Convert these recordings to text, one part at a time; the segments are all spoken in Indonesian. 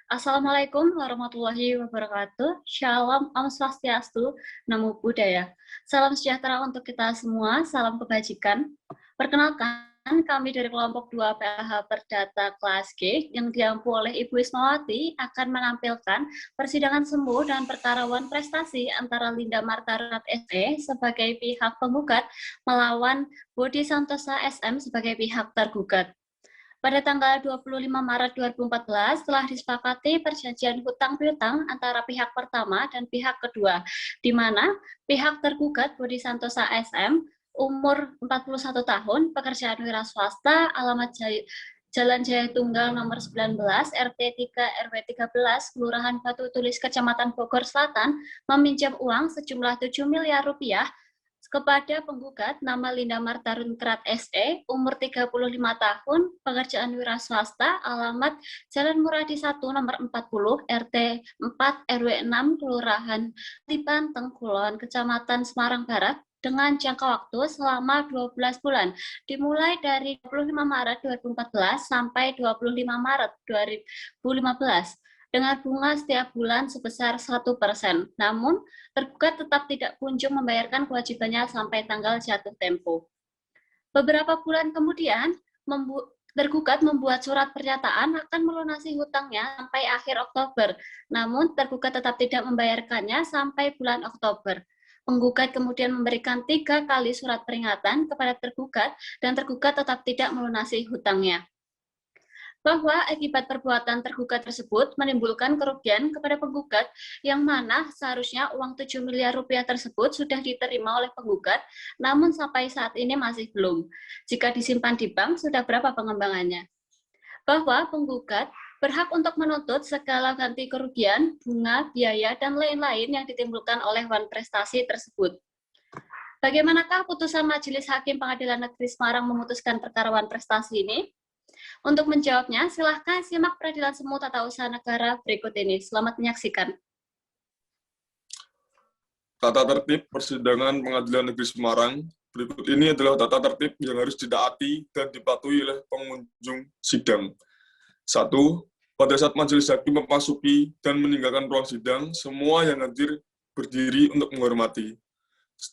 Assalamualaikum warahmatullahi wabarakatuh. Shalom, Om Swastiastu, Namo Buddhaya. Salam sejahtera untuk kita semua, salam kebajikan. Perkenalkan, kami dari kelompok 2 PLH Perdata kelas G yang diampu oleh Ibu Ismawati akan menampilkan persidangan semu dan perkarawan prestasi antara Linda Martarat SE sebagai pihak penggugat melawan Budi Santosa SM sebagai pihak tergugat. Pada tanggal 25 Maret 2014 telah disepakati perjanjian hutang piutang antara pihak pertama dan pihak kedua, di mana pihak tergugat Budi Santosa SM, umur 41 tahun, pekerjaan wira swasta, alamat Jalan Jaya Tunggal nomor 19, RT 3 RW 13, Kelurahan Batu Tulis, Kecamatan Bogor Selatan, meminjam uang sejumlah 7 miliar rupiah kepada penggugat nama Linda Martarunkrat SE, umur 35 tahun, pekerjaan wira swasta, alamat Jalan Muradi 1 nomor 40, RT 4 RW 6, Kelurahan Tipanteng Kulon, Kecamatan Semarang Barat, dengan jangka waktu selama 12 bulan, dimulai dari 25 Maret 2014 sampai 25 Maret 2015, dengan bunga setiap bulan sebesar 1%. Namun, tergugat tetap tidak kunjung membayarkan kewajibannya sampai tanggal jatuh tempo. Beberapa bulan kemudian, tergugat membuat surat pernyataan akan melunasi hutangnya sampai akhir Oktober. Namun, tergugat tetap tidak membayarkannya sampai bulan Oktober. Penggugat kemudian memberikan 3 kali surat peringatan kepada tergugat, dan tergugat tetap tidak melunasi hutangnya. Bahwa akibat perbuatan tergugat tersebut menimbulkan kerugian kepada penggugat yang mana seharusnya uang 7 miliar rupiah tersebut sudah diterima oleh penggugat, namun sampai saat ini masih belum. Jika disimpan di bank, sudah berapa pengembangannya? Bahwa penggugat berhak untuk menuntut segala ganti kerugian, bunga, biaya, dan lain-lain yang ditimbulkan oleh wan prestasi tersebut. Bagaimanakah putusan Majelis Hakim Pengadilan Negeri Semarang memutuskan perkara wan prestasi ini? Untuk menjawabnya, silahkan simak peradilan semu tata usaha negara berikut ini. Selamat menyaksikan. Tata tertib persidangan Pengadilan Negeri Semarang. Berikut ini adalah tata tertib yang harus ditaati dan dipatuhi oleh pengunjung sidang. 1. Pada saat majelis hakim memasuki dan meninggalkan ruang sidang, semua yang hadir berdiri untuk menghormati.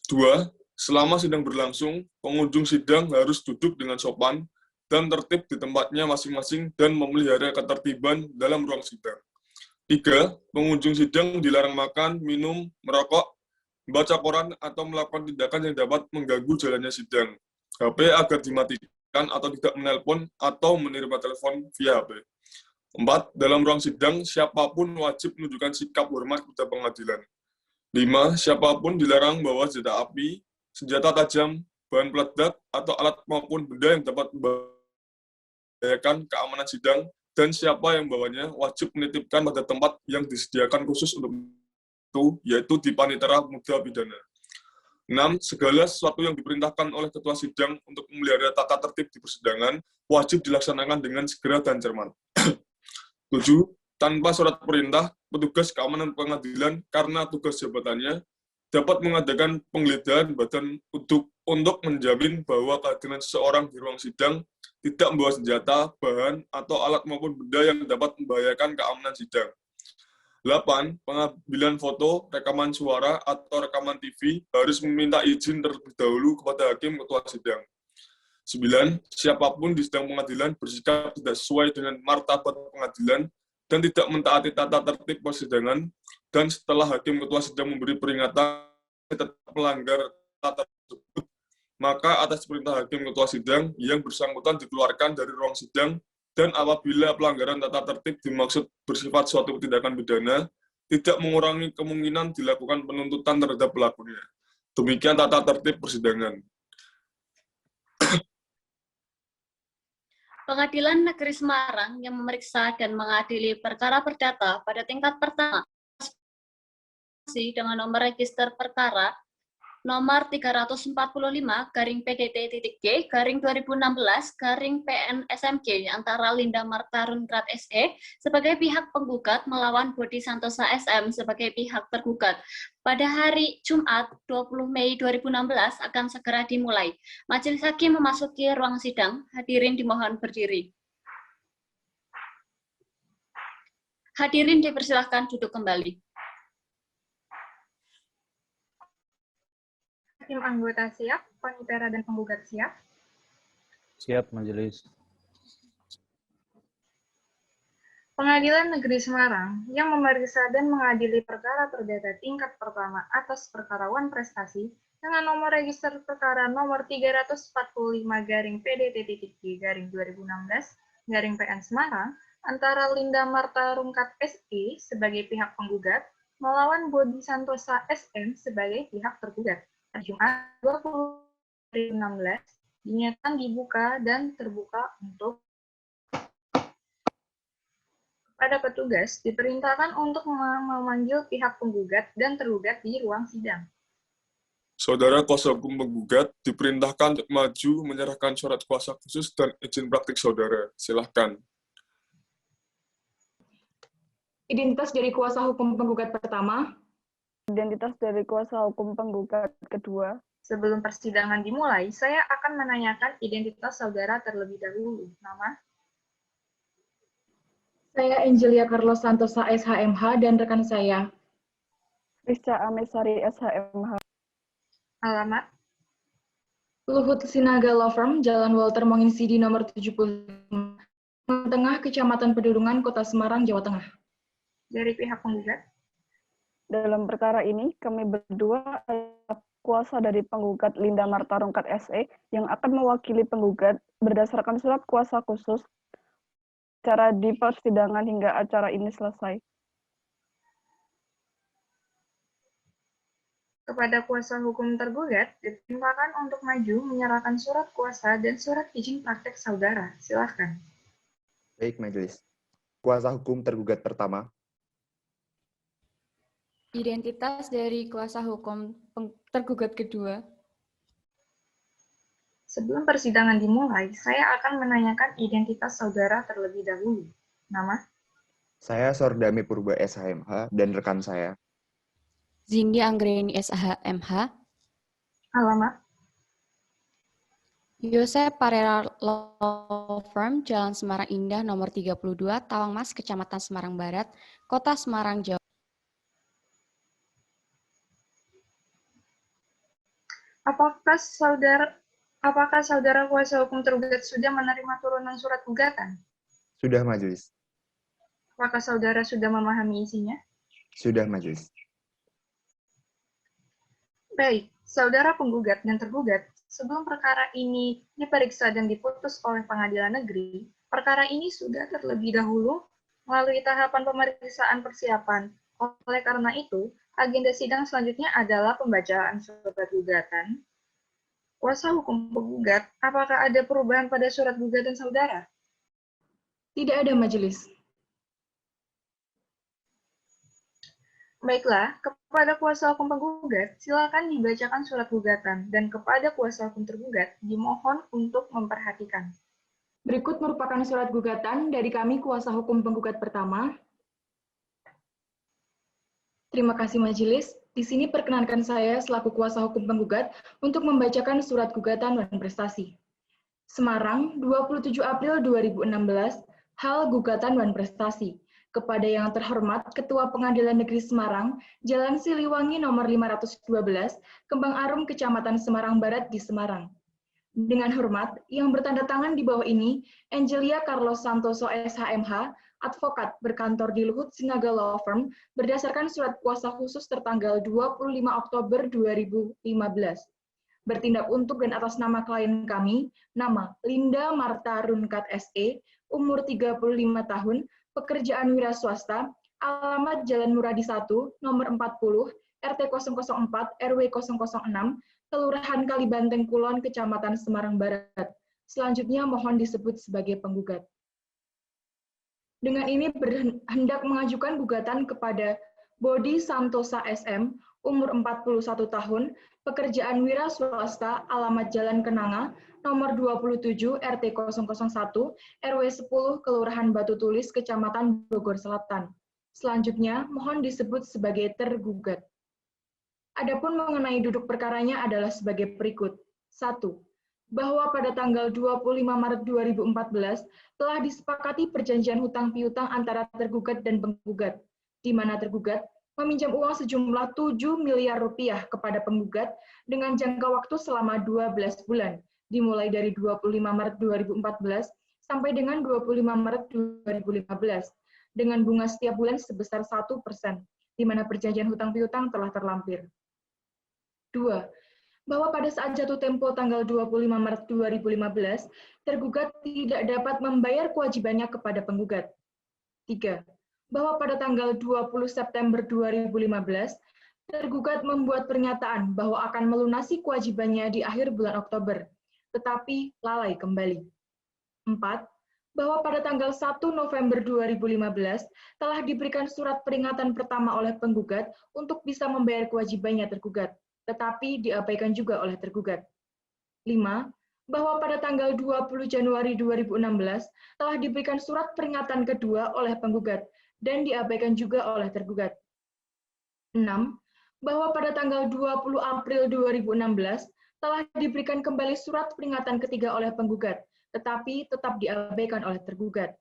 2. Selama sidang berlangsung, pengunjung sidang harus duduk dengan sopan dan tertib di tempatnya masing-masing dan memelihara ketertiban dalam ruang sidang. 3. Pengunjung sidang dilarang makan, minum, merokok, membaca koran, atau melakukan tindakan yang dapat mengganggu jalannya sidang. HP agar dimatikan atau tidak menelpon atau menerima telepon via HP. 4. Dalam ruang sidang, siapapun wajib menunjukkan sikap hormat kepada pengadilan. 5. Siapapun dilarang membawa senjata api, senjata tajam, bahan peledak, atau alat maupun benda yang dapat membahayakan keamanan sidang, dan siapa yang membawanya wajib menitipkan pada tempat yang disediakan khusus untuk itu, yaitu di panitera muda pidana. 6. Segala sesuatu yang diperintahkan oleh ketua sidang untuk memelihara tata tertib di persidangan wajib dilaksanakan dengan segera dan cermat. 7. Tanpa surat perintah, petugas keamanan pengadilan karena tugas jabatannya dapat mengadakan penggeledahan badan untuk menjamin bahwa kehadiran seseorang di ruang sidang tidak membawa senjata, bahan, atau alat maupun benda yang dapat membahayakan keamanan sidang. 8. Pengambilan foto, rekaman suara, atau rekaman TV harus meminta izin terlebih dahulu kepada hakim ketua sidang. 9. Siapapun di sidang pengadilan bersikap tidak sesuai dengan martabat pengadilan dan tidak mentaati tata tertib persidangan, dan setelah hakim ketua sidang memberi peringatan tetap melanggar tata tersebut, maka atas perintah hakim ketua sidang yang bersangkutan dikeluarkan dari ruang sidang, dan apabila pelanggaran tata tertib dimaksud bersifat suatu tindakan pidana, tidak mengurangi kemungkinan dilakukan penuntutan terhadap pelakunya. Demikian tata tertib persidangan. Pengadilan Negeri Semarang yang memeriksa dan mengadili perkara perdata pada tingkat pertama dengan nomor register perkara nomor 345-PDT-G/2016-PNSMG antara Linda Martarunkrat SE sebagai pihak penggugat melawan Budi Santosa SM sebagai pihak tergugat pada hari Jumat 20 Mei 2016 akan segera dimulai. Majelis Hakim memasuki ruang sidang. Hadirin dimohon berdiri. Hadirin dipersilahkan duduk kembali. Hakim anggota siap, panitera dan penggugat siap. Siap, Majelis. Pengadilan Negeri Semarang yang memeriksa dan mengadili perkara perdata tingkat pertama atas perkara wan prestasi dengan nomor register perkara nomor 345-PDT-G-2016-PN antara Linda Marta Rungkat SE sebagai pihak penggugat melawan Bodi Santosa SM sebagai pihak tergugat. Jumat 2016 dinyatakan dibuka dan terbuka untuk pada petugas diperintahkan untuk memanggil pihak penggugat dan tergugat di ruang sidang. Saudara kuasa hukum penggugat diperintahkan untuk maju menyerahkan surat kuasa khusus dan izin praktik saudara. Silahkan. Identitas dari kuasa hukum penggugat pertama. Identitas dari kuasa hukum penggugat kedua. Sebelum persidangan dimulai, saya akan menanyakan identitas saudara terlebih dahulu. Nama? Saya Angelia Carlos Santosa SHMH dan rekan saya. Rizka Amesari SHMH. Alamat? Luhut Sinaga Law Firm, Jalan Walter Monginsidi nomor 75, Tengah, Kecamatan Pedurungan, Kota Semarang, Jawa Tengah. Dari pihak penggugat? Dalam perkara ini, kami berdua adalah kuasa dari penggugat Linda Marta Rungkat SE yang akan mewakili penggugat berdasarkan surat kuasa khusus cara di persidangan hingga acara ini selesai. Kepada kuasa hukum tergugat, diperintahkan untuk maju menyerahkan surat kuasa dan surat izin praktek saudara. Silahkan. Baik, Majelis. Kuasa hukum tergugat pertama. Identitas dari kuasa hukum tergugat kedua. Sebelum persidangan dimulai, saya akan menanyakan identitas saudara terlebih dahulu. Nama? Saya Sordami Purba SHMH dan rekan saya. Zindi Anggreni SHMH. Alamat? Yosep Parera Law Firm, Jalan Semarang Indah, nomor 32, Tawangmas, Kecamatan Semarang Barat, Kota Semarang, Jawa. Apakah saudara kuasa hukum tergugat sudah menerima turunan surat gugatan? Sudah, Majelis. Apakah saudara sudah memahami isinya? Sudah, Majelis. Baik, saudara penggugat dan tergugat, sebelum perkara ini diperiksa dan diputus oleh pengadilan negeri, perkara ini sudah terlebih dahulu melalui tahapan pemeriksaan persiapan. Oleh karena itu, agenda sidang selanjutnya adalah pembacaan surat gugatan. Kuasa hukum penggugat, apakah ada perubahan pada surat gugatan saudara? Tidak ada, Majelis. Baiklah, kepada kuasa hukum penggugat, silakan dibacakan surat gugatan, dan kepada kuasa hukum tergugat, dimohon untuk memperhatikan. Berikut merupakan surat gugatan dari kami kuasa hukum penggugat pertama. Terima kasih, Majelis. Di sini perkenankan saya selaku kuasa hukum penggugat untuk membacakan surat gugatan wan prestasi. Semarang, 27 April 2016, hal gugatan wan prestasi. Kepada yang terhormat Ketua Pengadilan Negeri Semarang, Jalan Siliwangi nomor 512, Kembang Arum, Kecamatan Semarang Barat di Semarang. Dengan hormat, yang bertanda tangan di bawah ini, Angelia Carlos Santoso SHMH, advokat berkantor di Luhut Sinaga Law Firm, berdasarkan surat kuasa khusus tertanggal 25 Oktober 2015. Bertindak untuk dan atas nama klien kami, nama Linda Marta Rungkat SE, umur 35 tahun, pekerjaan wira swasta, alamat Jalan Muradi 1, nomor 40, RT 004, RW 006, Kelurahan Kalibanteng Kulon, Kecamatan Semarang Barat. Selanjutnya mohon disebut sebagai penggugat. Dengan ini hendak mengajukan gugatan kepada Bodi Santosa SM, umur 41 tahun, pekerjaan wira swasta, alamat Jalan Kenanga, nomor 27, RT 001, RW 10, Kelurahan Batu Tulis, Kecamatan Bogor Selatan. Selanjutnya, mohon disebut sebagai tergugat. Adapun mengenai duduk perkaranya adalah sebagai berikut. 1. bahwa pada tanggal 25 Maret 2014 telah disepakati perjanjian hutang piutang antara tergugat dan penggugat, di mana tergugat meminjam uang sejumlah 7 miliar rupiah kepada penggugat dengan jangka waktu selama 12 bulan, dimulai dari 25 Maret 2014 sampai dengan 25 Maret 2015, dengan bunga setiap bulan sebesar 1%, di mana perjanjian hutang piutang telah terlampir. 2. Bahwa pada saat jatuh tempo tanggal 25 Maret 2015, tergugat tidak dapat membayar kewajibannya kepada penggugat. 3. Bahwa pada tanggal 20 September 2015, tergugat membuat pernyataan bahwa akan melunasi kewajibannya di akhir bulan Oktober, tetapi lalai kembali. 4. Bahwa pada tanggal 1 November 2015 telah diberikan surat peringatan pertama oleh penggugat untuk bisa membayar kewajibannya tergugat, tetapi diabaikan juga oleh tergugat. 5. Bahwa pada tanggal 20 Januari 2016 telah diberikan surat peringatan kedua oleh penggugat dan diabaikan juga oleh tergugat. 6. Bahwa pada tanggal 20 April 2016 telah diberikan kembali surat peringatan ketiga oleh penggugat, tetapi tetap diabaikan oleh tergugat.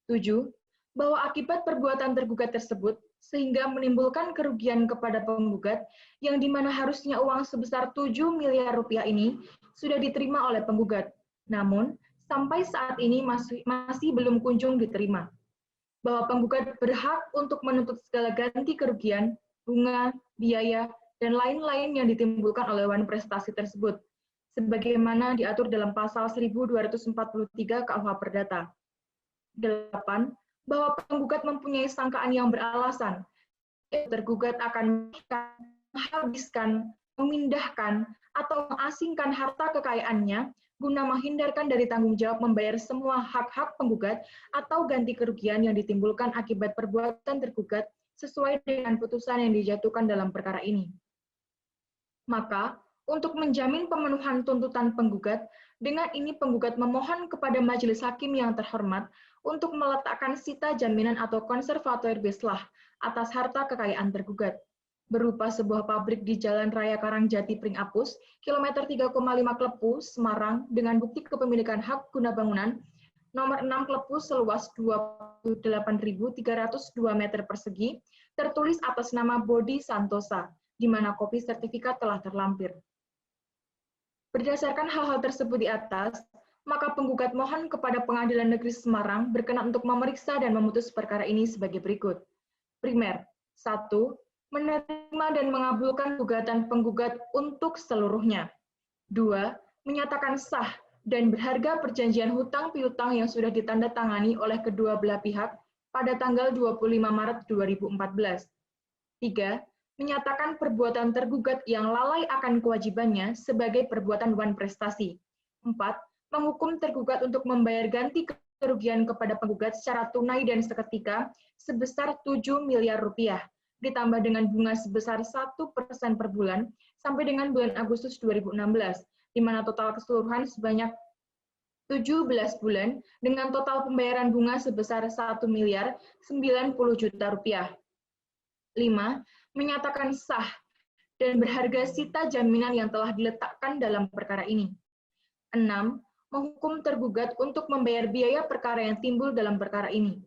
7. Bahwa akibat perbuatan tergugat tersebut, sehingga menimbulkan kerugian kepada penggugat, yang dimana harusnya uang sebesar 7 miliar rupiah ini sudah diterima oleh penggugat, namun sampai saat ini masih belum kunjung diterima. Bahwa penggugat berhak untuk menuntut segala ganti kerugian, bunga, biaya, dan lain-lain yang ditimbulkan oleh wan prestasi tersebut, sebagaimana diatur dalam pasal 1243 KUH Perdata. 8. Bahwa penggugat mempunyai sangkaan yang beralasan, tergugat akan menghabiskan, memindahkan, atau mengasingkan harta kekayaannya guna menghindarkan dari tanggung jawab membayar semua hak-hak penggugat atau ganti kerugian yang ditimbulkan akibat perbuatan tergugat sesuai dengan putusan yang dijatuhkan dalam perkara ini. Maka, untuk menjamin pemenuhan tuntutan penggugat, dengan ini penggugat memohon kepada majelis hakim yang terhormat untuk meletakkan sita jaminan atau konservatoire bislah atas harta kekayaan tergugat, berupa sebuah pabrik di Jalan Raya Karangjati Pringapus, kilometer 3,5 Klepu, Semarang, dengan bukti kepemilikan hak guna bangunan, nomor 6 Klepu seluas 28.302 meter persegi, tertulis atas nama Bodi Santosa, di mana kopi sertifikat telah terlampir. Berdasarkan hal-hal tersebut di atas, maka penggugat mohon kepada Pengadilan Negeri Semarang berkenan untuk memeriksa dan memutus perkara ini sebagai berikut. Primer, 1. Menerima dan mengabulkan gugatan penggugat untuk seluruhnya. 2. Menyatakan sah dan berharga perjanjian hutang piutang yang sudah ditandatangani oleh kedua belah pihak pada tanggal 25 Maret 2014. 3. Menyatakan perbuatan tergugat yang lalai akan kewajibannya sebagai perbuatan wan prestasi. 4. Menghukum tergugat untuk membayar ganti kerugian kepada penggugat secara tunai dan seketika sebesar 7 miliar rupiah, ditambah dengan bunga sebesar 1% per bulan sampai dengan bulan Agustus 2016, di mana total keseluruhan sebanyak 17 bulan dengan total pembayaran bunga sebesar 1 miliar 90 juta rupiah. 5. Menyatakan sah dan berharga sita jaminan yang telah diletakkan dalam perkara ini. 6. Menghukum tergugat untuk membayar biaya perkara yang timbul dalam perkara ini.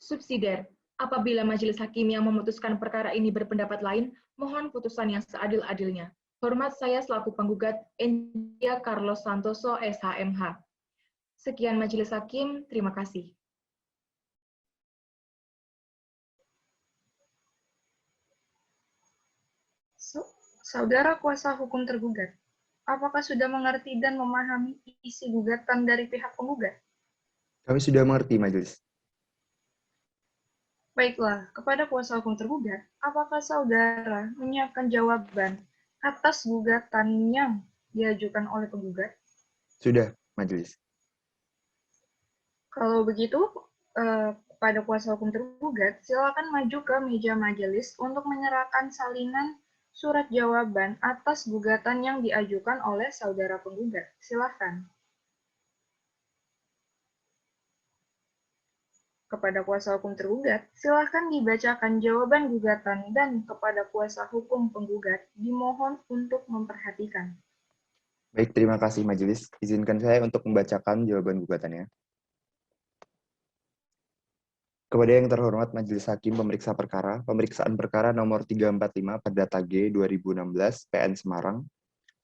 Subsidiar, apabila majelis hakim yang memutuskan perkara ini berpendapat lain, mohon putusan yang seadil-adilnya. Hormat saya selaku penggugat, Endia Carlos Santoso, SHMH. Sekian majelis hakim, terima kasih. Saudara kuasa hukum tergugat, apakah sudah mengerti dan memahami isi gugatan dari pihak penggugat? Kami sudah mengerti, Majelis. Baiklah, kepada kuasa hukum tergugat, apakah saudara menyiapkan jawaban atas gugatan yang diajukan oleh penggugat? Sudah, Majelis. Kalau begitu, kepada kuasa hukum tergugat, silakan maju ke meja majelis untuk menyerahkan salinan surat jawaban atas gugatan yang diajukan oleh saudara penggugat. Silakan. Kepada kuasa hukum tergugat, silakan dibacakan jawaban gugatan dan kepada kuasa hukum penggugat dimohon untuk memperhatikan. Baik, terima kasih Majelis. Izinkan saya untuk membacakan jawaban gugatannya. Kepada yang terhormat Majelis Hakim Pemeriksa Perkara, pemeriksaan perkara nomor 345 Perdata G 2016 PN Semarang,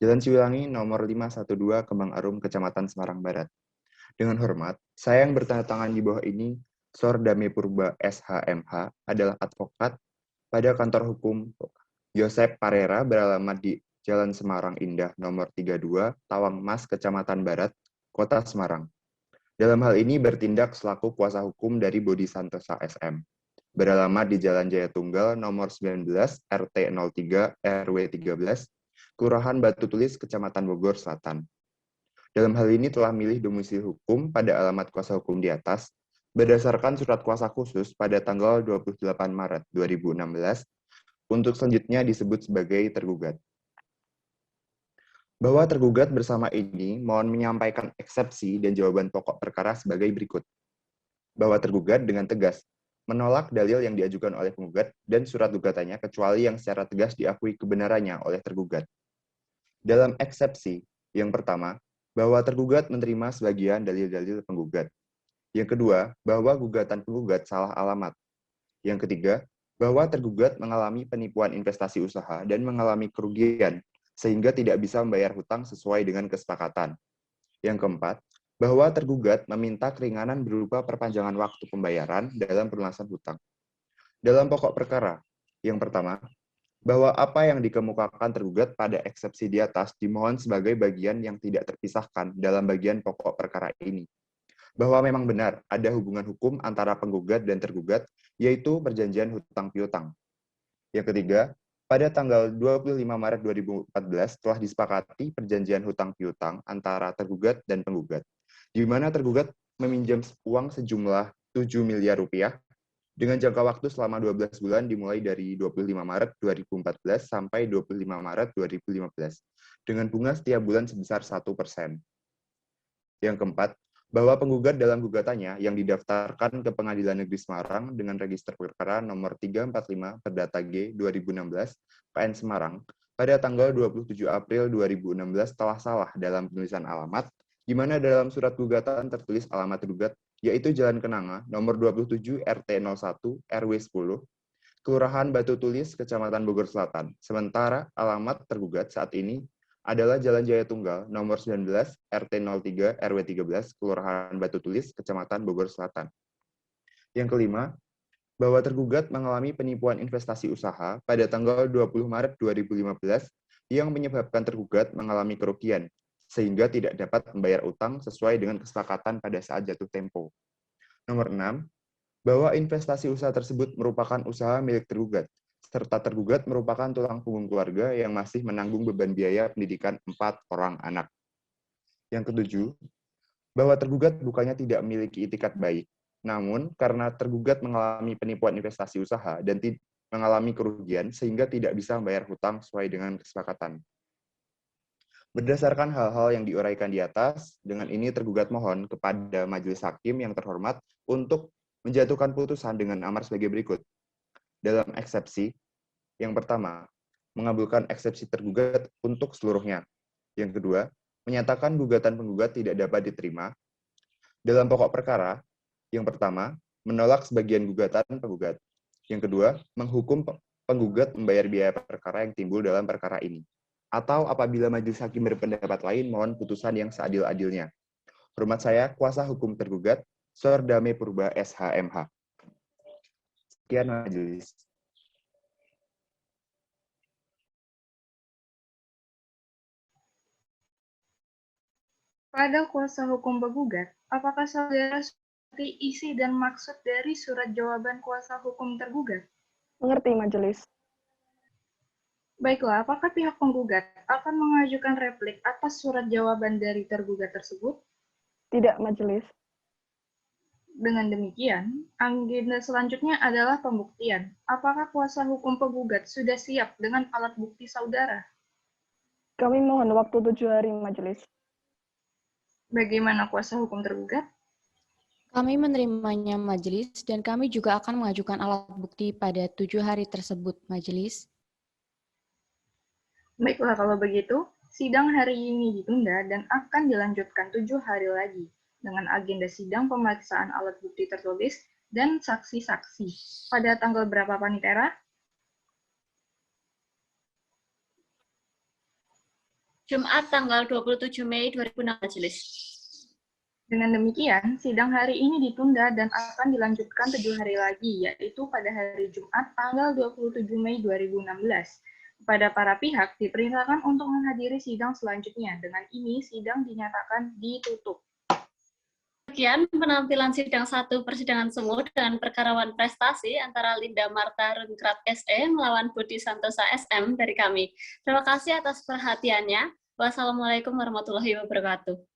Jalan Siulangi nomor 512 Kembang Arum, Kecamatan Semarang Barat. Dengan hormat, saya yang bertanda tangan di bawah ini, Sordame Purba SHMH, adalah advokat pada kantor hukum Yosep Parera beralamat di Jalan Semarang Indah nomor 32, Tawang Mas, Kecamatan Barat, Kota Semarang. Dalam hal ini bertindak selaku kuasa hukum dari Bodi Santosa SM. Beralamat di Jalan Jaya Tunggal nomor 19, RT 03, RW 13, Kelurahan Batu Tulis, Kecamatan Bogor Selatan. Dalam hal ini telah milih domisili hukum pada alamat kuasa hukum di atas, berdasarkan surat kuasa khusus pada tanggal 28 Maret 2016, untuk selanjutnya disebut sebagai tergugat. Bahwa tergugat bersama ini mohon menyampaikan eksepsi dan jawaban pokok perkara sebagai berikut. Bahwa tergugat dengan tegas menolak dalil yang diajukan oleh penggugat dan surat gugatannya kecuali yang secara tegas diakui kebenarannya oleh tergugat. Dalam eksepsi, yang pertama, bahwa tergugat menerima sebagian dalil-dalil penggugat. Yang kedua, bahwa gugatan penggugat salah alamat. Yang ketiga, bahwa tergugat mengalami penipuan investasi usaha dan mengalami kerugian, sehingga tidak bisa membayar hutang sesuai dengan kesepakatan. Yang keempat, bahwa tergugat meminta keringanan berupa perpanjangan waktu pembayaran dalam pelunasan hutang. Dalam pokok perkara, yang pertama, bahwa apa yang dikemukakan tergugat pada eksepsi di atas dimohon sebagai bagian yang tidak terpisahkan dalam bagian pokok perkara ini. Bahwa memang benar ada hubungan hukum antara penggugat dan tergugat, yaitu perjanjian hutang piutang. Yang ketiga, pada tanggal 25 Maret 2014 telah disepakati perjanjian hutang piutang antara tergugat dan penggugat, di mana tergugat meminjam uang sejumlah 7 miliar rupiah dengan jangka waktu selama 12 bulan dimulai dari 25 Maret 2014 sampai 25 Maret 2015, dengan bunga setiap bulan sebesar 1%. Yang keempat, bahwa penggugat dalam gugatannya yang didaftarkan ke Pengadilan Negeri Semarang dengan register perkara nomor 345 Perdata G 2016 PN Semarang pada tanggal 27 April 2016 telah salah dalam penulisan alamat, di mana dalam surat gugatan tertulis alamat tergugat yaitu Jalan Kenanga, nomor 27 RT 01 RW 10, Kelurahan Batu Tulis, Kecamatan Bogor Selatan. Sementara alamat tergugat saat ini adalah Jalan Jaya Tunggal, nomor 19 RT 03 RW 13, Kelurahan Batu Tulis, Kecamatan Bogor Selatan. Yang kelima, bahwa tergugat mengalami penipuan investasi usaha pada tanggal 20 Maret 2015 yang menyebabkan tergugat mengalami kerugian, sehingga tidak dapat membayar utang sesuai dengan kesepakatan pada saat jatuh tempo. Nomor 6, bahwa investasi usaha tersebut merupakan usaha milik tergugat, serta tergugat merupakan tulang punggung keluarga yang masih menanggung beban biaya pendidikan 4 orang anak. Yang ketujuh, bahwa tergugat bukannya tidak memiliki itikat baik, namun karena tergugat mengalami penipuan investasi usaha dan mengalami kerugian sehingga tidak bisa membayar hutang sesuai dengan kesepakatan. Berdasarkan hal-hal yang diuraikan di atas, dengan ini tergugat mohon kepada Majelis Hakim yang terhormat untuk menjatuhkan putusan dengan amar sebagai berikut. Dalam eksepsi, yang pertama, mengabulkan eksepsi tergugat untuk seluruhnya. Yang kedua, menyatakan gugatan penggugat tidak dapat diterima. Dalam pokok perkara, yang pertama, menolak sebagian gugatan penggugat. Yang kedua, menghukum penggugat membayar biaya perkara yang timbul dalam perkara ini. Atau apabila majelis hakim berpendapat lain, mohon putusan yang seadil-adilnya. Hormat saya, kuasa hukum tergugat, Sordame Purba SHMH. Sekian majelis. Pada kuasa hukum penggugat, apakah saudara mengerti isi dan maksud dari surat jawaban kuasa hukum tergugat? Mengerti, majelis. Baiklah, apakah pihak penggugat akan mengajukan replik atas surat jawaban dari tergugat tersebut? Tidak, majelis. Dengan demikian, agenda selanjutnya adalah pembuktian. Apakah kuasa hukum penggugat sudah siap dengan alat bukti saudara? Kami mohon waktu 7 hari, majelis. Bagaimana kuasa hukum tergugat? Kami menerimanya majelis dan kami juga akan mengajukan alat bukti pada 7 hari tersebut, majelis. Baiklah, kalau begitu, Sidang hari ini ditunda dan akan dilanjutkan 7 hari lagi dengan agenda sidang pemeriksaan alat bukti tertulis dan saksi-saksi. Pada tanggal berapa, Panitera? Jumat tanggal 27 Mei 2006, Majelis. Dengan demikian, sidang hari ini ditunda dan akan dilanjutkan 7 hari lagi, yaitu pada hari Jumat tanggal 27 Mei 2016. Kepada para pihak diperintahkan untuk menghadiri sidang selanjutnya. Dengan ini, sidang dinyatakan ditutup. Sekian penampilan sidang 1 persidangan semu dengan perkara wan prestasi antara Linda Marta Runkrat SE melawan Budi Santosa SM dari kami. Terima kasih atas perhatiannya. Wassalamualaikum warahmatullahi wabarakatuh.